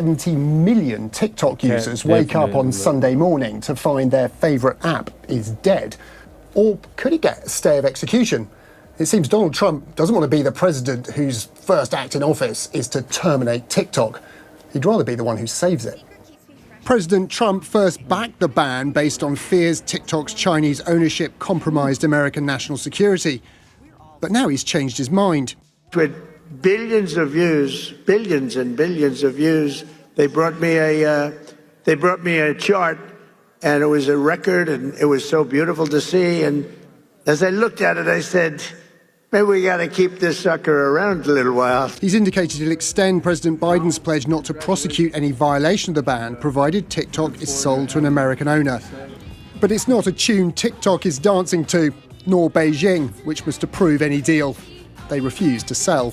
70 million TikTok users wake up on Sunday morning to find their favourite app is dead. Or could it get a stay of execution? It seems Donald Trump doesn't want to be the president whose first act in office is to terminate TikTok. He'd rather be the one who saves it. President Trump first backed the ban based on fears TikTok's Chinese ownership compromised American national security. But now he's changed his mind. With billions of views, billions and billions of views, they brought me a chart, and it was a record, and it was so beautiful to see. And as I looked at it, I said, maybe we got to keep this sucker around a little while. He's indicated he'll extend President Biden's pledge not to prosecute any violation of the ban, provided TikTok is sold to an American owner. But it's not a tune TikTok is dancing to, nor Beijing, which was to prove any deal. They refused to sell.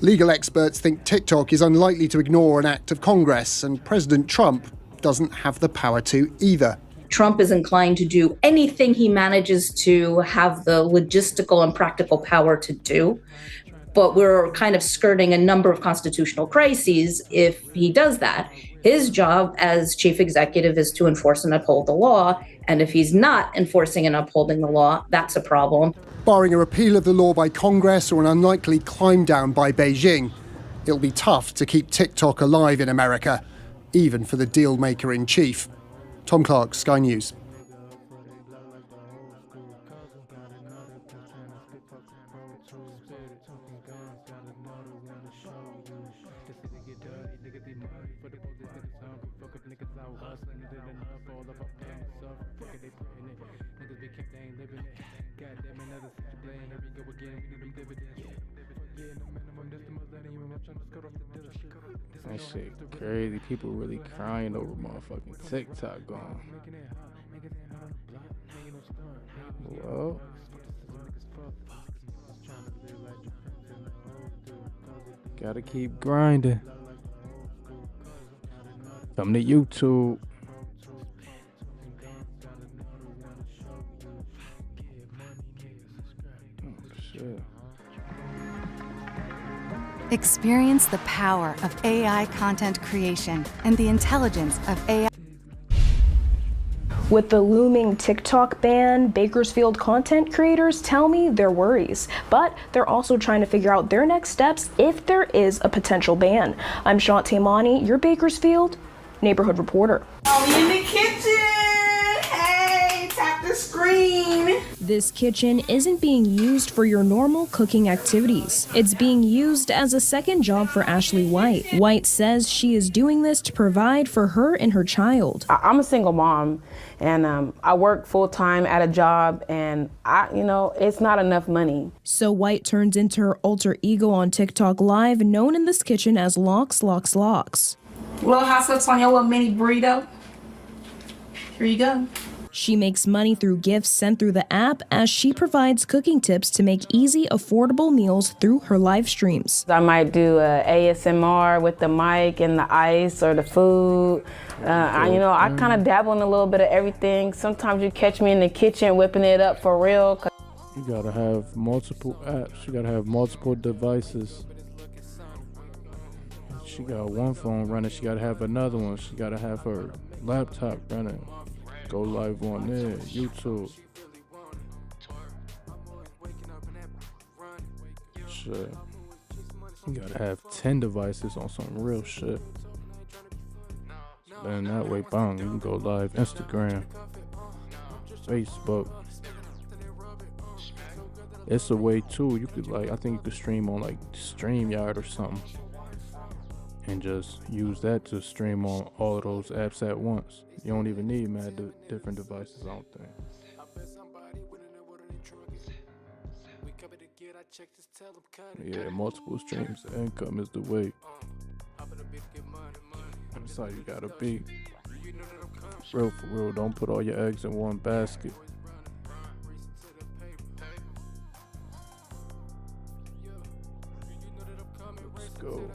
Legal experts think TikTok is unlikely to ignore an act of Congress, and President Trump doesn't have the power to either. Trump is inclined to do anything he manages to have the logistical and practical power to do. But we're kind of skirting a number of constitutional crises if he does that. His job as chief executive is to enforce and uphold the law. And if he's not enforcing and upholding the law, that's a problem. Barring a repeal of the law by Congress or an unlikely climb down by Beijing, it'll be tough to keep TikTok alive in America, even for the deal maker in chief. Tom Clark, Sky News. That shit crazy. People really crying over motherfucking TikTok gone. Well, gotta keep grinding. Come to YouTube. Oh shit. Experience the power of AI content creation and the intelligence of AI. With the looming TikTok ban, Bakersfield content creators tell me their worries, but they're also trying to figure out their next steps if there is a potential ban. I'm Shantae Mani, your Bakersfield neighborhood reporter. In the kitchen! Hey, tap the screen! This kitchen isn't being used for your normal cooking activities. It's being used as a second job for Ashley White. White says she is doing this to provide for her and her child. I'm a single mom, and I work full-time at a job, and it's not enough money. So White turns into her alter ego on TikTok Live, known in this kitchen as Locks, Locks, Locks. Little hot sauce on your little mini burrito. Here you go. She makes money through gifts sent through the app as she provides cooking tips to make easy, affordable meals through her live streams. I might do a ASMR with the mic and the ice or the food. I kind of dabble in a little bit of everything. Sometimes you catch me in the kitchen whipping it up for real. You gotta have multiple apps. You gotta have multiple devices. She got one phone running. She gotta have another one. She gotta have her laptop running. Go live on there, YouTube. Shit. You gotta have 10 devices on some real shit. Then that way, bang, you can go live Instagram, Facebook. It's a way too. You could I think you could stream on StreamYard or something. And just use that to stream on all of those apps at once. You don't even need different devices, I don't think. Yeah, multiple streams of income is the way. That's how you gotta be. For real, don't put all your eggs in one basket. Let's go.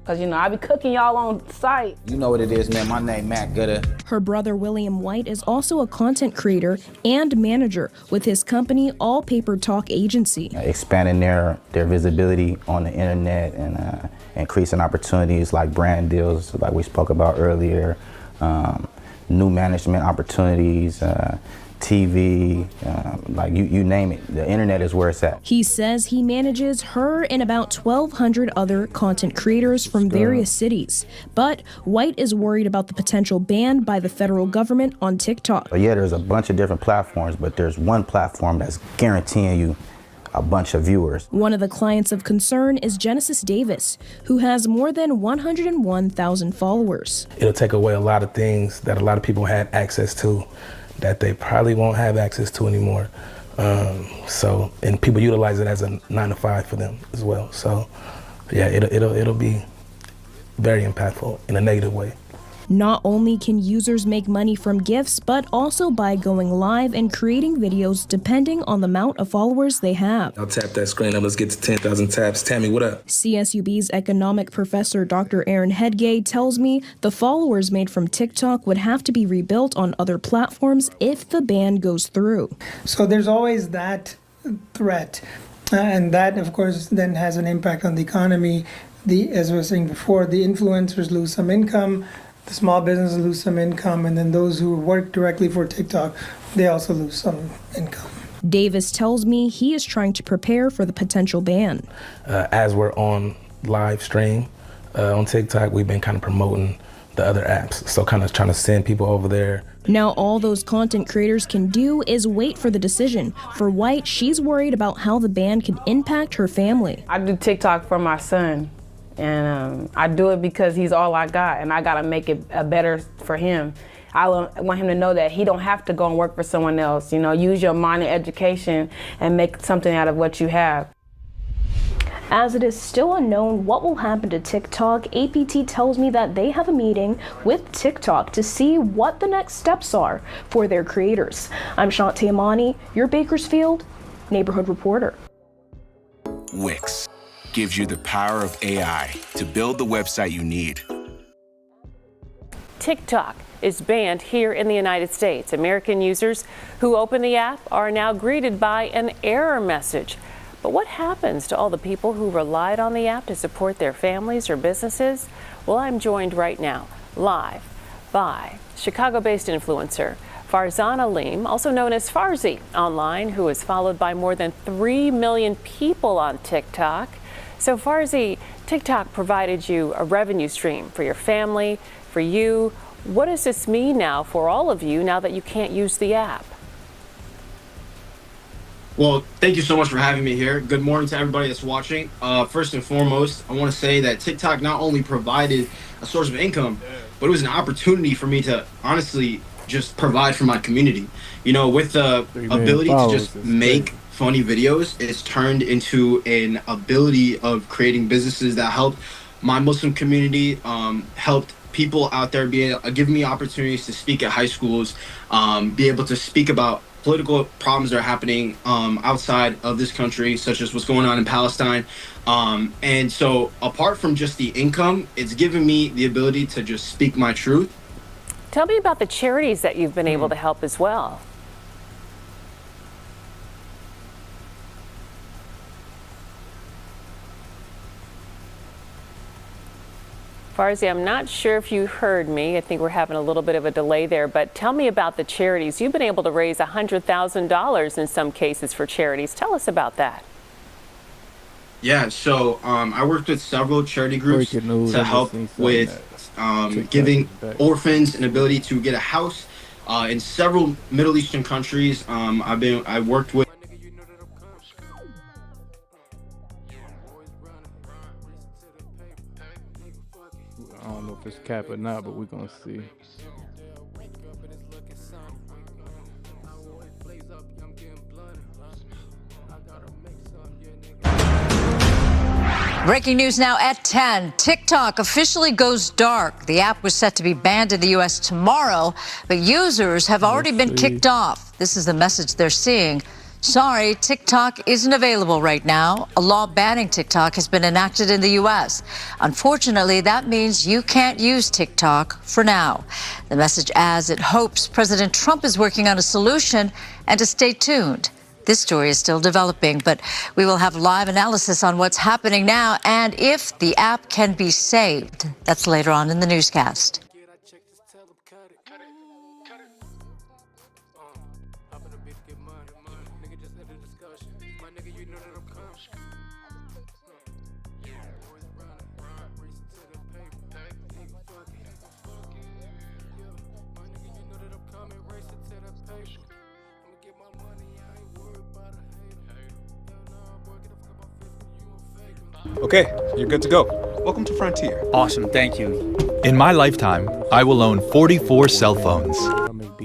Cause I be cooking y'all on site. You know what it is, man. My name Matt Gooder. Her brother William White is also a content creator and manager with his company All Paper Talk Agency. Expanding their visibility on the internet and increasing opportunities like brand deals, like we spoke about earlier, new management opportunities, TV, like you name it. The internet is where it's at. He says he manages her and about 1,200 other content creators from various cities. But White is worried about the potential ban by the federal government on TikTok. But yeah, there's a bunch of different platforms, but there's one platform that's guaranteeing you a bunch of viewers. One of the clients of concern is Genesis Davis, who has more than 101,000 followers. It'll take away a lot of things that a lot of people had access to that they probably won't have access to anymore. And people utilize it as a 9-to-5 for them as well. So yeah, it'll be very impactful in a negative way. Not only can users make money from gifts, but also by going live and creating videos depending on the amount of followers they have. I'll tap that screen up. Let's get to 10,000 taps. Tammy, what up? CSUB's economic professor Dr. Aaron Hedgay tells me the followers made from TikTok would have to be rebuilt on other platforms if the ban goes through. So there's always that threat. And that, of course, then has an impact on the economy. As I was saying before, the influencers lose some income. The small businesses lose some income, and then those who work directly for TikTok, they also lose some income. Davis tells me he is trying to prepare for the potential ban. As we're on live stream on TikTok, we've been kind of promoting the other apps, so kind of trying to send people over there. Now all those content creators can do is wait for the decision. For White, she's worried about how the ban could impact her family. I do TikTok for my son. And I do it because he's all I got, and I gotta make it better for him. I want him to know that he don't have to go and work for someone else. Use your mind and education and make something out of what you have. As it is still unknown what will happen to TikTok, APT tells me that they have a meeting with TikTok to see what the next steps are for their creators. I'm Shantae Amani, your Bakersfield neighborhood reporter. Wix gives you the power of AI to build the website you need. TikTok is banned here in the United States. American users who open the app are now greeted by an error message. But what happens to all the people who relied on the app to support their families or businesses? Well, I'm joined right now, live, by Chicago-based influencer Farzan Aleem, also known as Farzi online, who is followed by more than 3 million people on TikTok. So Farzi, TikTok provided you a revenue stream for your family, for you. What does this mean now for all of you now that you can't use the app? Well, thank you so much for having me here. Good morning to everybody that's watching. First and foremost, I want to say that TikTok not only provided a source of income, but it was an opportunity for me to honestly just provide for my community. With the ability to just make funny videos, it's turned into an ability of creating businesses that help my Muslim community, helped people out there giving me opportunities to speak at high schools, be able to speak about political problems that are happening outside of this country, such as what's going on in Palestine. And so apart from just the income, it's given me the ability to just speak my truth. Tell me about the charities that you've been able to help as well. Farzi, I'm not sure if you heard me. I think we're having a little bit of a delay there, but tell me about the charities. You've been able to raise $100,000 in some cases for charities. Tell us about that. Yeah, so I worked with several charity groups to help with giving orphans an ability to get a house in several Middle Eastern countries. I worked with I don't know if it's cap or not, but we're gonna see. Breaking news now at 10. TikTok officially goes dark. The app was set to be banned in the U.S. tomorrow, but users have already been kicked off. This is the message they're seeing. Sorry, TikTok isn't available right now. A law banning TikTok has been enacted in the U.S. Unfortunately, that means you can't use TikTok for now. The message adds it hopes President Trump is working on a solution and to stay tuned. This story is still developing, but we will have live analysis on what's happening now and if the app can be saved. That's later on in the newscast. Okay, you're good to go. Welcome to Frontier. Awesome, thank you. In my lifetime, I will own 44 cell phones.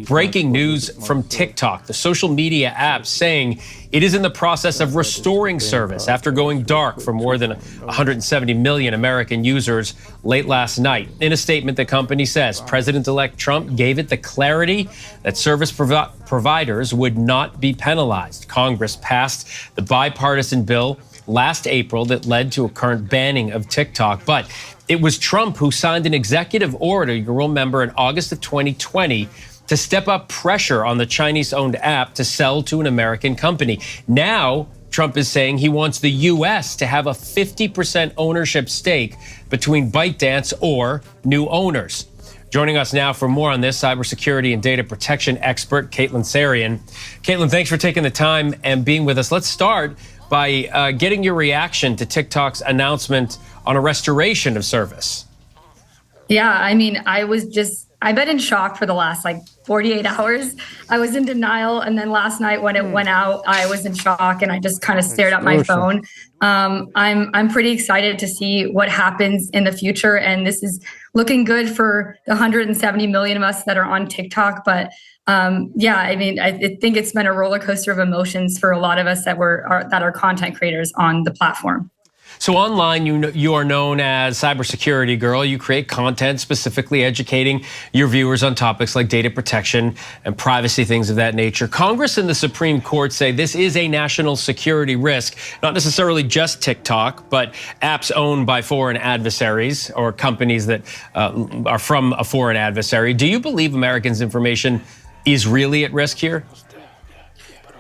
Breaking news from TikTok, the social media app saying it is in the process of restoring service after going dark for more than 170 million American users late last night. In a statement, the company says President-elect Trump gave it the clarity that service providers would not be penalized. Congress passed the bipartisan bill last April that led to a current banning of TikTok. But it was Trump who signed an executive order, you'll remember, in August of 2020 to step up pressure on the Chinese-owned app to sell to an American company. Now, Trump is saying he wants the U.S. to have a 50% ownership stake between ByteDance or new owners. Joining us now for more on this, cybersecurity and data protection expert Caitlin Sarian. Caitlin, thanks for taking the time and being with us. Let's start by getting your reaction to TikTok's announcement on a restoration of service. Yeah, I mean, I've been in shock for the last 48 hours. I was in denial. And then last night when it went out, I was in shock and I just kind of stared at my phone. I'm pretty excited to see what happens in the future. And this is looking good for the 170 million of us that are on TikTok. But yeah, I mean, I think it's been a roller coaster of emotions for a lot of us that are content creators on the platform. So online, you are known as Cybersecurity Girl. You create content specifically educating your viewers on topics like data protection and privacy, things of that nature. Congress and the Supreme Court say this is a national security risk, not necessarily just TikTok, but apps owned by foreign adversaries or companies that are from a foreign adversary. Do you believe Americans' information is really at risk here?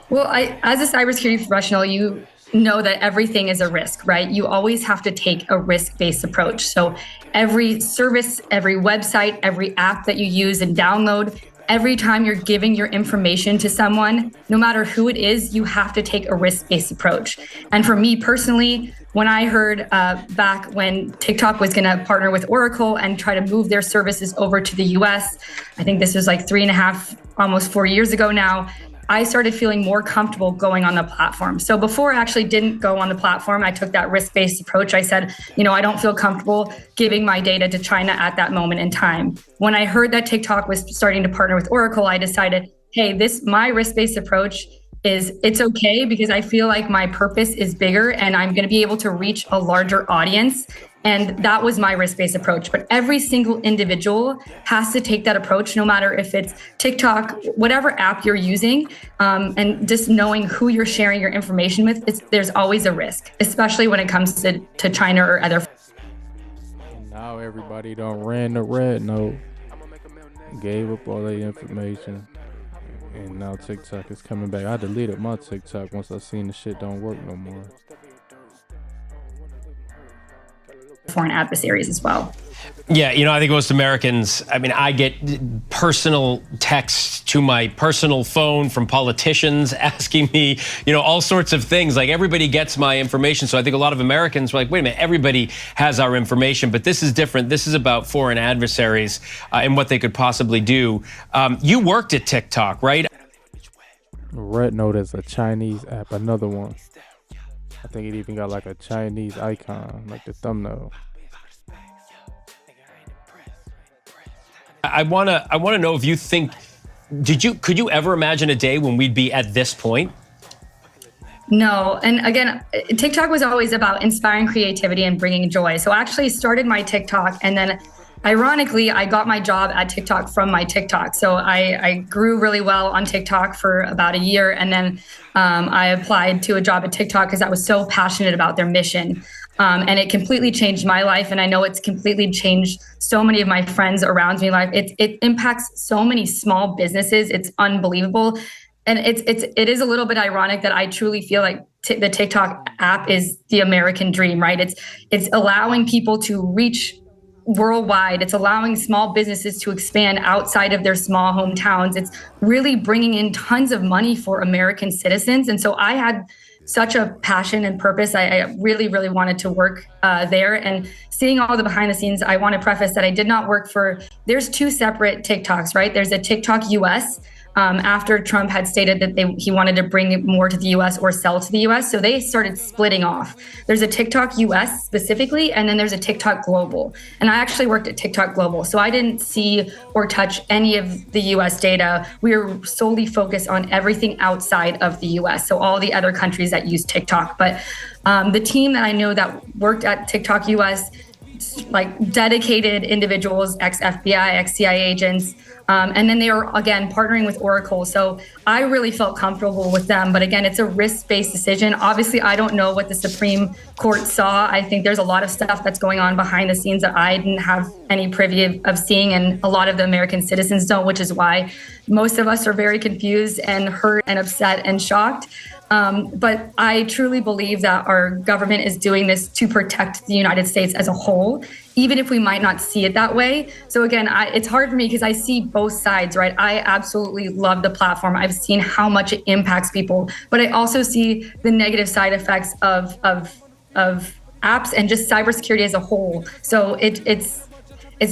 Well, as a cybersecurity professional, you know that everything is a risk, right? You always have to take a risk-based approach. So every service, every website, every app that you use and download, every time you're giving your information to someone, no matter who it is, you have to take a risk-based approach. And for me personally, when I heard back when TikTok was going to partner with Oracle and try to move their services over to the US, I think this was 3.5, almost 4 years ago now, I started feeling more comfortable going on the platform. So before I actually didn't go on the platform, I took that risk-based approach. I said, I don't feel comfortable giving my data to China at that moment in time. When I heard that TikTok was starting to partner with Oracle, I decided, hey, my risk-based approach it's okay because I feel like my purpose is bigger and I'm going to be able to reach a larger audience. And that was my risk-based approach. But every single individual has to take that approach, no matter if it's TikTok, whatever app you're using, and just knowing who you're sharing your information with, there's always a risk, especially when it comes to China or other. And now everybody done ran the red note, gave up all their information, and now TikTok is coming back. I deleted my TikTok once I seen the shit don't work no more. Foreign adversaries as well. Yeah, I think most Americans, I get personal texts to my personal phone from politicians asking me, all sorts of things. Everybody gets my information. So I think a lot of Americans are like, wait a minute, everybody has our information, but this is different. This is about foreign adversaries and what they could possibly do. You worked at TikTok, right? Red Note is a Chinese app, another one. I think it even got a Chinese icon, the thumbnail. I wanna know if you think, could you ever imagine a day when we'd be at this point? No, and again, TikTok was always about inspiring creativity and bringing joy. So I actually started my TikTok and then ironically, I got my job at TikTok from my TikTok. So I grew really well on TikTok for about a year. And then I applied to a job at TikTok because I was so passionate about their mission. And it completely changed my life. And I know it's completely changed so many of my friends around me life. It impacts so many small businesses. It's unbelievable. And it is a little bit ironic that I truly feel like the TikTok app is the American dream, right? It's allowing people to reach worldwide. It's allowing small businesses to expand outside of their small hometowns. It's really bringing in tons of money for American citizens. And so I had such a passion and purpose. I really, really wanted to work there. And seeing all the behind the scenes, I want to preface that I did not work for, there's two separate TikToks, right? There's a TikTok US. After Trump had stated that he wanted to bring it more to the US or sell to the US. So they started splitting off. There's a TikTok US specifically, and then there's a TikTok Global. And I actually worked at TikTok Global. So I didn't see or touch any of the US data. We were solely focused on everything outside of the US. So all the other countries that use TikTok. But the team that I know that worked at TikTok US, like dedicated individuals, ex-FBI, ex-CIA agents. And then they are, again, partnering with Oracle. So I really felt comfortable with them. But again, it's a risk-based decision. Obviously, I don't know what the Supreme Court saw. I think there's a lot of stuff that's going on behind the scenes that I didn't have any privy of seeing. And a lot of the American citizens don't, which is why most of us are very confused and hurt and upset and shocked. But I truly believe that our government is doing this to protect the United States as a whole, even if we might not see it that way. So again, it's hard for me because I see both sides, right? I absolutely love the platform. I've seen how much it impacts people, but I also see the negative side effects of apps and just cybersecurity as a whole. So it's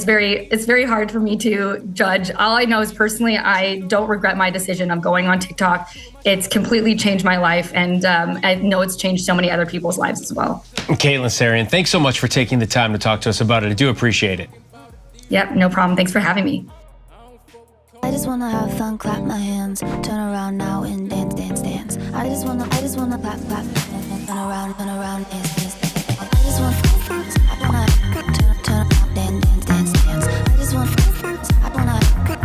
very hard for me to judge. All I know is personally, I don't regret my decision of going on TikTok. It's completely changed my life, and I know it's changed so many other people's lives as well. Caitlin Sarian, thanks so much for taking the time to talk to us about it. I do appreciate it. Yep, no problem. Thanks for having me. I just wanna have fun, clap my hands, turn around now and dance, dance, dance. I just wanna clap, clap, and turn around, dance, dance, dance. I just wanna turn around, dance, dance, dance. I just wanna I wanna turn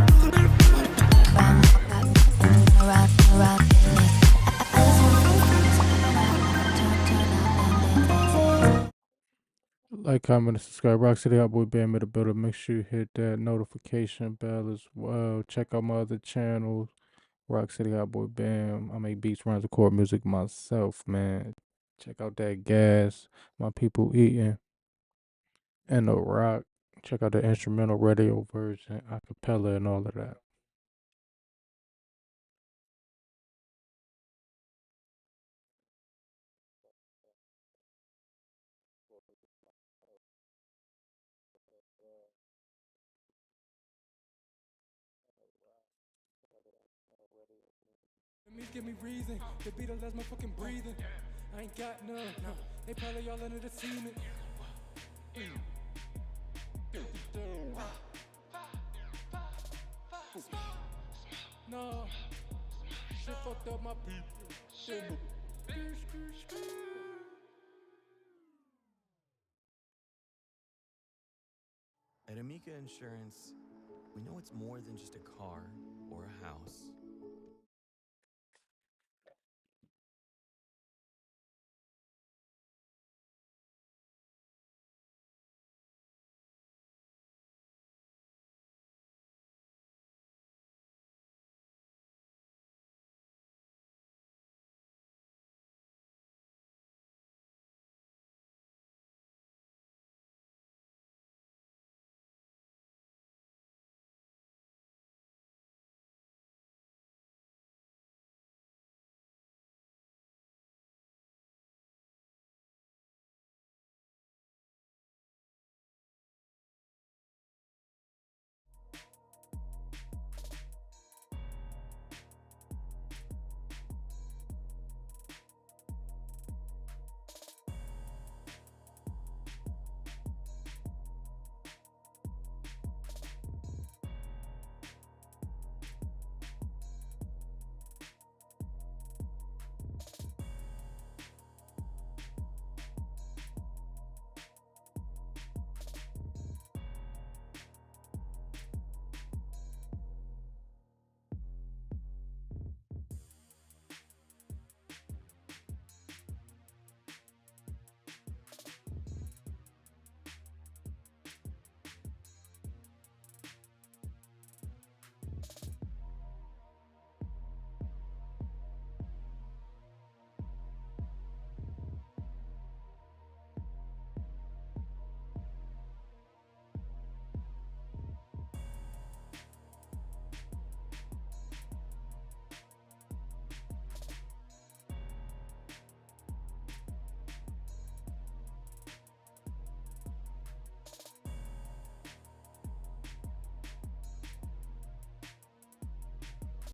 around, dance. Like, comment, and subscribe. Rock City Hot Boy Band made a builder. Make sure you hit that notification bell as well. Check out my other channels. Rock City Hot Boy Band. I make beats, rhymes, record music myself, man. Check out that gas. My people eating. And the rock. Check out the instrumental radio version, acapella, and all of that. Give me reason. The beat don't last my fucking breathing. I ain't got none. No. They probably all under the cement. No. Shit fucked up my people. At Amica Insurance, we know it's more than just a car or a house.